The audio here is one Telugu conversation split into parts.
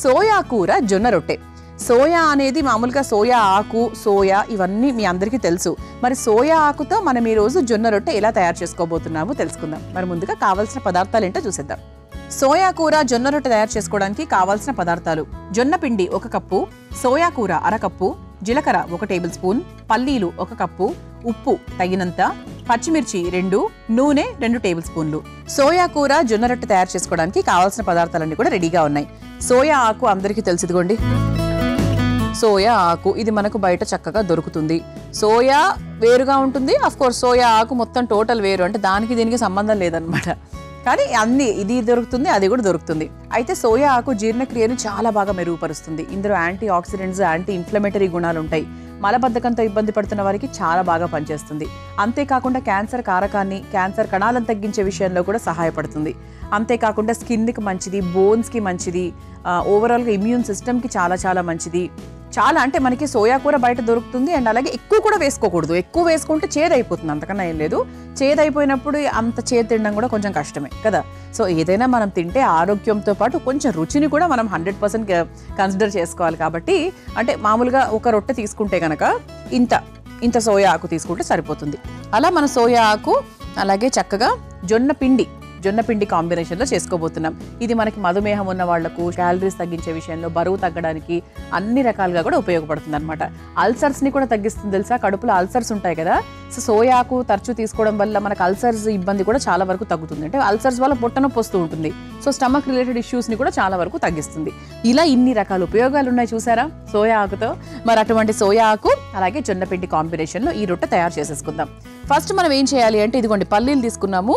సోయా కూర జొన్న రొట్టె. సోయా అనేది మామూలుగా సోయా ఆకు, సోయా ఇవన్నీ మీ అందరికీ తెలుసు. మరి సోయా ఆకుతో మనం ఈరోజు జొన్న రొట్టె ఎలా తయారు చేసుకోబోతున్నామో తెలుసుకుందాం. మరి ముందుగా కావాల్సిన పదార్థాలు ఏంటో చూసేద్దాం. సోయా కూర జొన్న రొట్టె తయారు చేసుకోవడానికి కావాల్సిన పదార్థాలు: జొన్న పిండి 1 కప్పు, సోయా కూర 1/2 కప్పు, జీలకర్ర 1 టేబుల్ స్పూన్, పల్లీలు 1 కప్పు, ఉప్పు తగినంత, పచ్చిమిర్చి 2, నూనె 2 టేబుల్ స్పూన్లు. సోయా కూర జొన్న రొట్టె తయారు చేసుకోవడానికి కావాల్సిన పదార్థాలన్నీ కూడా రెడీగా ఉన్నాయి. సోయా ఆకు అందరికీ తెలిసిదిగోండి. సోయా ఆకు ఇది మనకు బయట చక్కగా దొరుకుతుంది. సోయా వేరుగా ఉంటుంది, అఫ్ కోర్స్ సోయా ఆకు మొత్తం టోటల్ వేరు, అంటే దానికి దీనికి సంబంధం లేదనమాట. కానీ అన్ని ఇది దొరుకుతుంది, అది కూడా దొరుకుతుంది. అయితే సోయా ఆకు జీర్ణక్రియను చాలా బాగా మెరుగుపరుస్తుంది. ఇందులో యాంటీ ఆక్సిడెంట్స్, యాంటీ ఇన్ఫ్లమేటరీ గుణాలు ఉంటాయి. మలబద్ధకంతో ఇబ్బంది పడుతున్న వారికి చాలా బాగా పనిచేస్తుంది. అంతేకాకుండా క్యాన్సర్ కారకాన్ని, క్యాన్సర్ కణాలను తగ్గించే విషయంలో కూడా సహాయపడుతుంది. అంతేకాకుండా స్కిన్కి మంచిది, బోన్స్కి మంచిది, ఓవరాల్గా ఇమ్యూన్ సిస్టమ్కి చాలా చాలా మంచిది. చాలా అంటే మనకి సోయా కూర బయట దొరుకుతుంది. అండ్ అలాగే ఎక్కువ కూడా వేసుకోకూడదు. ఎక్కువ వేసుకుంటే చేదైపోతుంది, అంతకన్నా ఏం లేదు. చేదైపోయినప్పుడు అంత చేదు తినడం కూడా కొంచెం కష్టమే కదా. సో ఏదైనా మనం తింటే ఆరోగ్యంతో పాటు కొంచెం రుచిని కూడా మనం 100% కన్సిడర్ చేసుకోవాలి. కాబట్టి అంటే మామూలుగా ఒక రొట్టె తీసుకుంటే కనుక ఇంత సోయా ఆకు తీసుకుంటే సరిపోతుంది. అలా మన సోయా ఆకు అలాగే చక్కగా జొన్న పిండి కాంబినేషన్లో చేసుకోబోతున్నాం. ఇది మనకి మధుమేహం ఉన్న వాళ్లకు, క్యాలరీస్ తగ్గించే విషయంలో, బరువు తగ్గడానికి అన్ని రకాలుగా కూడా ఉపయోగపడుతుంది అనమాట. అల్సర్స్ని కూడా తగ్గిస్తుంది తెలుసా. కడుపులో అల్సర్స్ ఉంటాయి కదా. సో సోయాకు తరచూ తీసుకోవడం వల్ల మనకు అల్సర్స్ ఇబ్బంది కూడా చాలా వరకు తగ్గుతుంది. అంటే అల్సర్స్ వల్ల పొట్ట నొప్పి వస్తూ ఉంటుంది. సో స్టమక్ రిలేటెడ్ ఇష్యూస్ని కూడా చాలా వరకు తగ్గిస్తుంది. ఇలా ఇన్ని రకాల ఉపయోగాలు ఉన్నాయి చూసారా సోయా ఆకుతో. మరి అటువంటి సోయా ఆకు అలాగే జొన్న పిండి కాంబినేషన్లో ఈ రొట్టె తయారు చేసేసుకుందాం. ఫస్ట్ మనం ఏం చేయాలి అంటే ఇదిగోండి పల్లీలు తీసుకున్నాము.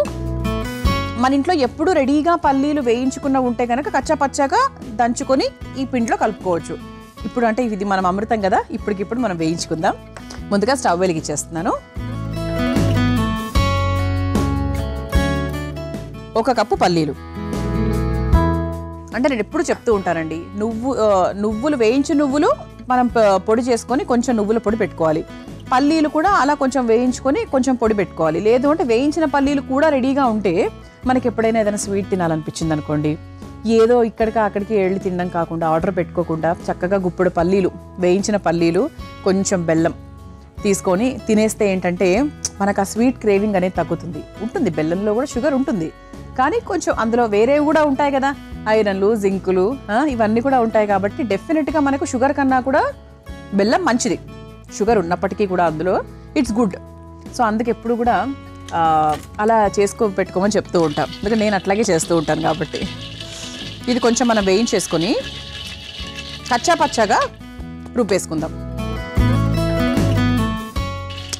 మన ఇంట్లో ఎప్పుడు రెడీగా పల్లీలు వేయించుకున్న ఉంటే కనుక కచ్చా పచ్చాగా దంచుకొని ఈ పిండిలో కలుపుకోవచ్చు. ఇప్పుడు అంటే ఇది మనం అమృతం కదా, ఇప్పటికిప్పుడు మనం వేయించుకుందాం. ముందుగా స్టవ్ వెలిగించేస్తున్నాను. 1 కప్పు పల్లీలు. అంటే నేను ఎప్పుడు చెప్తూ ఉంటానండి, నువ్వులు వేయించిన నువ్వులు మనం పొడి చేసుకొని కొంచెం నువ్వుల పొడి పెట్టుకోవాలి. పల్లీలు కూడా అలా కొంచెం వేయించుకొని కొంచెం పొడి పెట్టుకోవాలి. లేదు అంటే వేయించిన పల్లీలు కూడా రెడీగా ఉంటే మనకి ఎప్పుడైనా ఏదైనా స్వీట్ తినాలనిపించింది అనుకోండి, ఏదో ఇక్కడికి అక్కడికి వెళ్ళి తినడం కాకుండా, ఆర్డర్ పెట్టుకోకుండా చక్కగా గుప్పుడు పల్లీలు, వేయించిన పల్లీలు, కొంచెం బెల్లం తీసుకొని తినేస్తే ఏంటంటే మనకు ఆ స్వీట్ క్రేవింగ్ అనేది తగ్గుతుంది. ఉంటుంది బెల్లంలో కూడా షుగర్ ఉంటుంది, కానీ కొంచెం అందులో వేరేవి కూడా ఉంటాయి కదా, ఐరన్లు, జింకులు, ఇవన్నీ కూడా ఉంటాయి. కాబట్టి డెఫినెట్గా మనకు షుగర్ కన్నా కూడా బెల్లం మంచిది. షుగర్ ఉన్నప్పటికీ కూడా అందులో ఇట్స్ గుడ్. సో అందుకు ఎప్పుడు కూడా అలా పెట్టుకోమని చెప్తూ ఉంటాం. ఎందుకంటే నేను అట్లాగే చేస్తూ ఉంటాను. కాబట్టి ఇది కొంచెం మనం వేయించేసుకొని కచ్చా పచ్చాగా రుబ్బేసుకుందాం.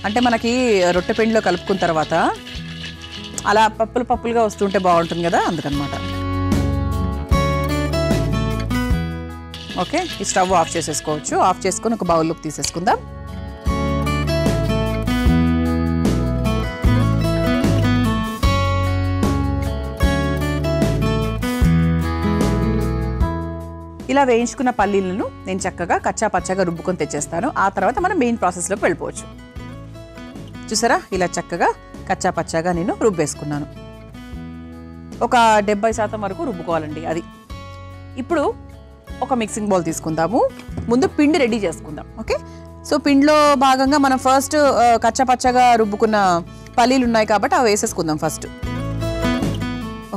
అంటే మనకి రొట్టె పిండిలో కలుపుకున్న తర్వాత అలా పప్పులుగా వస్తుంటే బాగుంటుంది కదా, అందుకనమాట. ఓకే, ఈ స్టవ్ ఆఫ్ చేసేసుకోవచ్చు. ఆఫ్ చేసుకొని ఒక బౌల్లోకి తీసేసుకుందాం. ఇలా వేయించుకున్న పల్లీలను నేను చక్కగా కచ్చా పచ్చాగా రుబ్బుకొని తెచ్చేస్తాను. ఆ తర్వాత మనం మెయిన్ ప్రాసెస్లోకి వెళ్ళిపోవచ్చు. చూసారా, ఇలా చక్కగా కచ్చా పచ్చాగా నేను రుబ్బేసుకున్నాను. ఒక 70% వరకు రుబ్బుకోవాలండి అది. ఇప్పుడు ఒక మిక్సింగ్ బౌల్ తీసుకుందాము. ముందు పిండి రెడీ చేసుకుందాం. ఓకే, సో పిండిలో భాగంగా మనం ఫస్ట్ కచ్చా పచ్చాగా రుబ్బుకున్న పల్లీలు ఉన్నాయి కాబట్టి అవి వేసేసుకుందాం. ఫస్ట్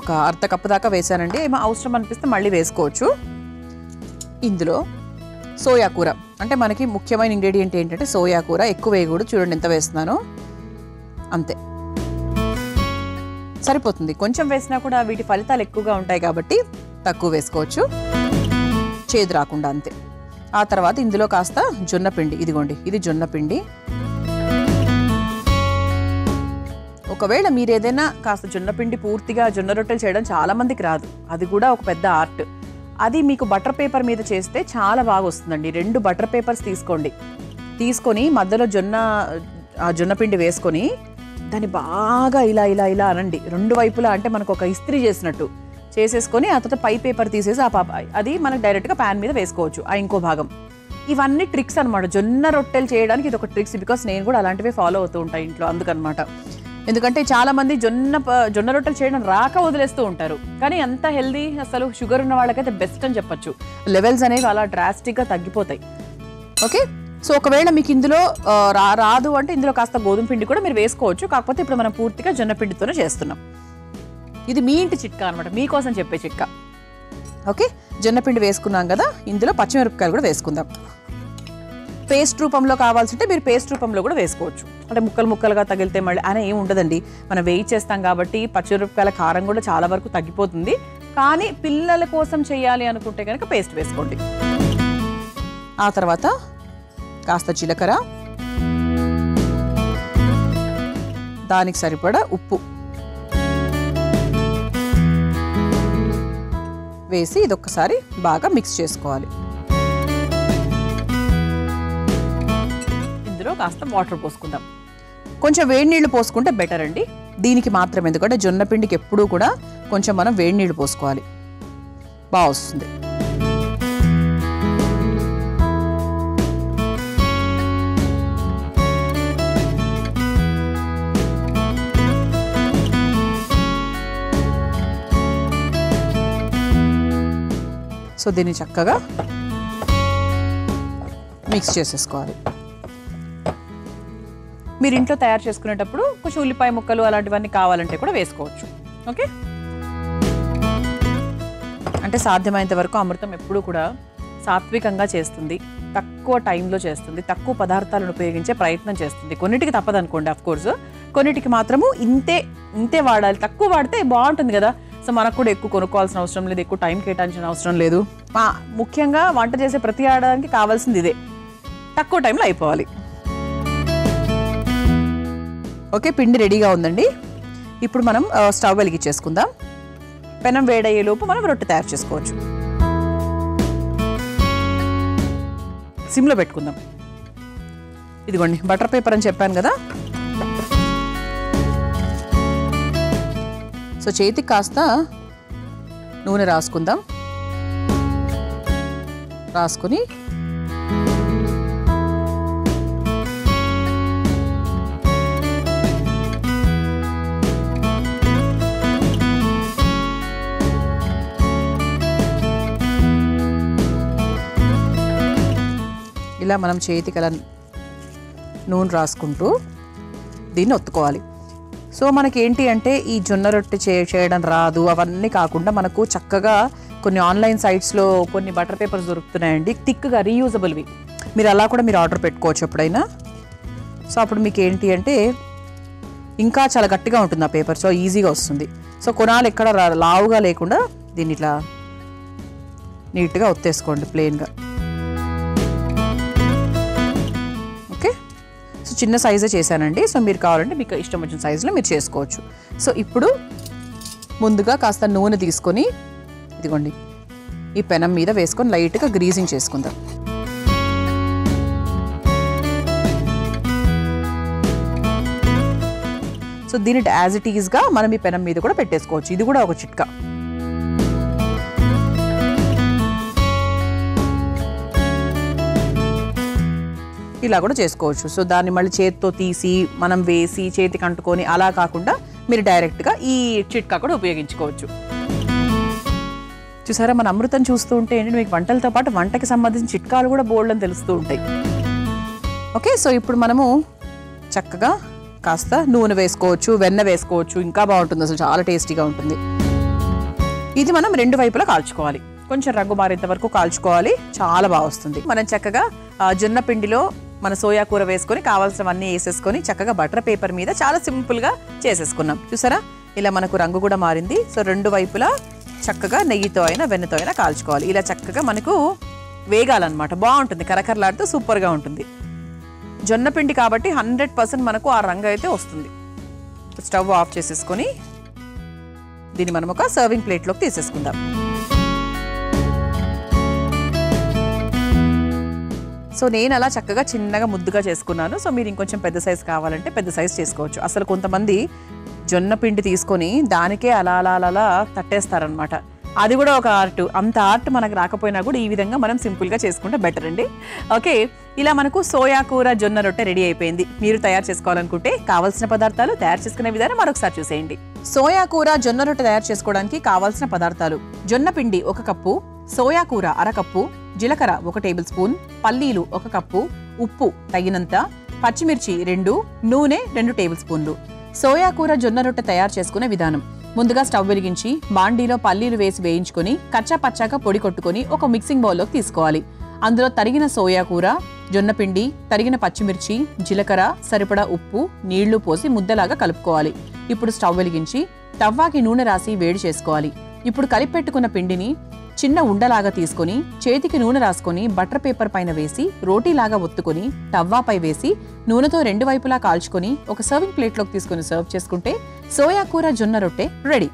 ఒక 1/2 కప్పు దాకా వేసానండి. ఏమో అవసరం అనిపిస్తే మళ్ళీ వేసుకోవచ్చు. ఇందులో సోయా కూర, అంటే మనకి ముఖ్యమైన ఇంగ్రీడియంట్ ఏంటంటే సోయా కూర. ఎక్కువ వేయకూడదు, చూడండి ఎంత వేస్తున్నాను, అంతే సరిపోతుంది. కొంచెం వేసినా కూడా వీటి ఫలితాలు ఎక్కువగా ఉంటాయి కాబట్టి తక్కువ వేసుకోవచ్చు, చేదు రాకుండా, అంతే. ఆ తర్వాత ఇందులో కాస్త జొన్న పిండి, ఇదిగోండి ఇది జొన్న పిండి. ఒకవేళ మీరు ఏదైనా కాస్త జొన్న పిండి పూర్తిగా జొన్న రొట్టెలు చేయడం చాలా మందికి రాదు, అది కూడా ఒక పెద్ద ఆర్ట్. అది మీకు బటర్ పేపర్ మీద చేస్తే చాలా బాగా వస్తుందండి. 2 బటర్ పేపర్స్ తీసుకొని మధ్యలో జొన్న పిండి వేసుకొని దాన్ని బాగా ఇలా అనండి 2 వైపులా. అంటే మనకు ఒక ఇస్త్రీ చేసినట్టు చేసేసుకొని ఆ తర్వాత పై పేపర్ తీసేసి అది మనకు డైరెక్ట్గా ప్యాన్ మీద వేసుకోవచ్చు ఆ ఇంకో భాగం. ఇవన్నీ ట్రిక్స్ అనమాట. జొన్న రొట్టెలు చేయడానికి ఇది ఒక ట్రిక్స్. బికాస్ నేను కూడా అలాంటివే ఫాలో అవుతూ ఉంటాను ఇంట్లో, అందుకనమాట. ఎందుకంటే చాలామంది జొన్న రొట్టెలు చేయడం రాక వదిలేస్తూ ఉంటారు. కానీ అంత హెల్దీ, అసలు షుగర్ ఉన్న వాళ్ళకైతే బెస్ట్ అని చెప్పొచ్చు. లెవెల్స్ అనేవి అలా డ్రాస్టిక్గా తగ్గిపోతాయి. ఓకే, సో ఒకవేళ మీకు ఇందులో రాదు అంటే ఇందులో కాస్త గోధుమ పిండి కూడా మీరు వేసుకోవచ్చు. కాకపోతే ఇప్పుడు మనం పూర్తిగా జొన్న పిండితోనే చేస్తున్నాం. ఇది మీ ఇంటి చిట్కా అనమాట, మీకోసం చెప్పే చిట్కా. ఓకే, జొన్న పిండి వేసుకున్నాం కదా, ఇందులో పచ్చిమిరపకాయలు కూడా వేసుకుందాం. పేస్ట్ రూపంలో కావాల్సింటే మీరు పేస్ట్ రూపంలో కూడా వేసుకోవచ్చు. అంటే ముక్కలు ముక్కలుగా తగిలితే మళ్ళీ అని ఏమి ఉండదండి. మనం వేయించేస్తాం కాబట్టి పచ్చిమిరపకాయల కారం కూడా చాలా వరకు తగ్గిపోతుంది. కానీ పిల్లల కోసం చేయాలి అనుకుంటే కనుక పేస్ట్ వేసుకోండి. ఆ తర్వాత కాస్త జీలకర్ర, దానికి సరిపడా ఉప్పు వేసి ఇదొక్కసారి బాగా మిక్స్ చేసుకోవాలి. ఇందులో కాస్త వాటర్ పోసుకుందాం. కొంచెం వేడి నీళ్ళు పోసుకుంటే బెటర్ అండి దీనికి మాత్రం. ఎందుకంటే జొన్న పిండికి ఎప్పుడూ కూడా కొంచెం మనం వేడి నీళ్ళు పోసుకోవాలి, బాగా వస్తుంది. సో దీన్ని చక్కగా మిక్స్ చేసేసుకోవాలి. మీరు ఇంట్లో తయారు చేసుకునేటప్పుడు కొంచెం ఉల్లిపాయ ముక్కలు అలాంటివన్నీ కావాలంటే కూడా వేసుకోవచ్చు. ఓకే, అంటే సాధ్యమైనంత వరకు అమృతం ఎప్పుడూ కూడా సాత్వికంగా చేస్తుంది, తక్కువ టైంలో చేస్తుంది, తక్కువ పదార్థాలను ఉపయోగించే ప్రయత్నం చేస్తుంది. కొన్నిటికి తప్పదనుకోండి, అఫ్కోర్స్ కొన్నిటికి మాత్రము ఇంతే వాడాలి. తక్కువ వాడితే బాగుంటుంది కదా. సో మనకు కూడా ఎక్కువ కొనుక్కోవాల్సిన అవసరం లేదు, ఎక్కువ టైం కేటాయించిన అవసరం లేదు. ముఖ్యంగా వంట చేసే ప్రతి ఆడడానికి కావాల్సింది ఇదే, తక్కువ టైంలో అయిపోవాలి. ఓకే, పిండి రెడీగా ఉందండి. ఇప్పుడు మనం స్టవ్ వెలిగించేసుకుందాం. పెనం వేడయ్యేలోపు మనం రొట్టె తయారు చేసుకోవచ్చు. సిమ్లో పెట్టుకుందాం. ఇదిగోండి బటర్ పేపర్ అని చెప్పాను కదా. సో చేతికి కాస్త నూనె రాసుకుందాం. రాసుకొని ఇలా మనం చేతికి అలా నూనె రాసుకుంటూ దీన్ని ఒత్తుకోవాలి. సో మనకి ఏంటి అంటే ఈ జొన్న రొట్టె చేయడం రాదు అవన్నీ కాకుండా మనకు చక్కగా కొన్ని ఆన్లైన్ సైట్స్లో కొన్ని బటర్ పేపర్స్ దొరుకుతున్నాయండి, థిక్గా రీయూజబుల్వి. మీరు అలా కూడా మీరు ఆర్డర్ పెట్టుకోవచ్చు ఎప్పుడైనా. సో అప్పుడు మీకు ఏంటి అంటే ఇంకా చాలా గట్టిగా ఉంటుంది ఆ పేపర్, సో ఈజీగా వస్తుంది. సో కొనాలు ఎక్కడ లావుగా లేకుండా దీన్ని ఇట్లా నీట్గా ఒత్తేసుకోండి ప్లెయిన్గా. ఓకే, సో చిన్న సైజే చేశానండి. సో మీరు కావాలంటే మీకు ఇష్టం వచ్చిన సైజులో మీరు చేసుకోవచ్చు. సో ఇప్పుడు ముందుగా కాస్త నూనె తీసుకొని ఇదిగోండి ఈ పెనం మీద వేసుకొని లైట్గా గ్రీజింగ్ చేసుకుందాం. సో దీన్ని యాజ్ ఇట్ ఈజ్గా మనం ఈ పెనం మీద కూడా పెట్టేసుకోవచ్చు. ఇది కూడా ఒక చిట్కా. ఇలా కూడా చేసుకోవచ్చు. సో దాన్ని మళ్ళీ చేతితో తీసి మనం వేసి చేతికి అంటుకొని అలా కాకుండా మీరు డైరెక్ట్గా ఈ చిట్కా కూడా ఉపయోగించుకోవచ్చు. చూసారా, మన అమృతం చూస్తూ ఉంటే ఏంటంటే మీకు వంటలతో పాటు వంటకి సంబంధించిన చిట్కాలు కూడా బోల్డ్ అని తెలుస్తూ ఉంటాయి. ఓకే, సో ఇప్పుడు మనము చక్కగా కాస్త నూనె వేసుకోవచ్చు, వెన్న వేసుకోవచ్చు, ఇంకా బాగుంటుంది, అసలు చాలా టేస్టీగా ఉంటుంది. ఇది మనం రెండు వైపులా కాల్చుకోవాలి, కొంచెం రంగు మారేంత వరకు కాల్చుకోవాలి, చాలా బాగా వస్తుంది. మనం చక్కగా జొన్న పిండిలో మన సోయా కూర వేసుకొని కావాల్సినవన్నీ వేసేసుకొని చక్కగా బటర్ పేపర్ మీద చాలా సింపుల్గా చేసేసుకున్నాం. చూసారా, ఇలా మనకు రంగు కూడా మారింది. సో రెండు వైపులా చక్కగా నెయ్యితో అయినా వెన్నతో అయినా కాల్చుకోవాలి. ఇలా చక్కగా మనకు వేగాలన్నమాట, బాగుంటుంది, కరకరలాడుతూ సూపర్గా ఉంటుంది. జొన్న పిండి కాబట్టి 100% మనకు ఆ రంగు అయితే వస్తుంది. స్టవ్ ఆఫ్ చేసేసుకొని దీన్ని మనం ఒక సర్వింగ్ ప్లేట్లోకి తీసేసుకుందాం. సో నేను అలా చక్కగా చిన్నగా ముద్దుగా చేసుకున్నాను. సో మీరు ఇంకొంచెం పెద్ద సైజు కావాలంటే పెద్ద సైజు చేసుకోవచ్చు. అసలు కొంతమంది జొన్న పిండి తీసుకొని దానికే అలా అలా అలా తట్టేస్తారనమాట. అది కూడా ఒక ఆర్ట్. అంత ఆర్ట్ మనకు రాకపోయినా కూడా ఈ విధంగా మనం సింపుల్గా చేసుకుంటే బెటర్ అండి. ఓకే, ఇలా మనకు సోయా కూర జొన్న రొట్టె రెడీ అయిపోయింది. మీరు తయారు చేసుకోవాలనుకుంటే కావాల్సిన పదార్థాలు, తయారు చేసుకునే విధానం మరొకసారి చూసేయండి. సోయా కూర జొన్న రొట్టె తయారు చేసుకోవడానికి కావాల్సిన పదార్థాలు: జొన్న పిండి 1 కప్పు, సోయా కూర 1/2 కప్పు, జీలకర్ర 1 టేబుల్ స్పూన్, పల్లీలు 1 కప్పు, ఉప్పు తగినంత, పచ్చిమిర్చి 2, నూనె 2 టేబుల్ స్పూన్లు. సోయా కూర జొన్న రొట్టె తయారు చేసుకునే విధానం: ముందుగా స్టవ్ వెలిగించి బాండీలో పల్లీలు వేసి వేయించుకొని కచ్చా పచ్చాక పొడి కొట్టుకొని ఒక మిక్సింగ్ బౌల్లోకి తీసుకోవాలి. అందులో తరిగిన సోయా కూర, జొన్నపిండి, తరిగిన పచ్చిమిర్చి, జీలకర్ర, సరిపడా ఉప్పు, నీళ్లు పోసి ముద్దలాగా కలుపుకోవాలి. ఇప్పుడు స్టవ్ వెలిగించి తవ్వాకి నూనె రాసి వేడి చేసుకోవాలి. ఇప్పుడు కలిపి పెట్టుకున్న పిండిని చిన్న ఉండలాగా తీసుకొని చేతికి నూనె రాసుకొని బటర్ పేపర్ పైన వేసి రోటీలాగా ఒత్తుకొని తవ్వాపై వేసి నూనెతో 2 వైపులా కాల్చుకొని ఒక సర్వింగ్ ప్లేట్లోకి తీసుకొని సర్వ్ చేసుకుంటే సోయా కూర జొన్న రొట్టె రెడీ.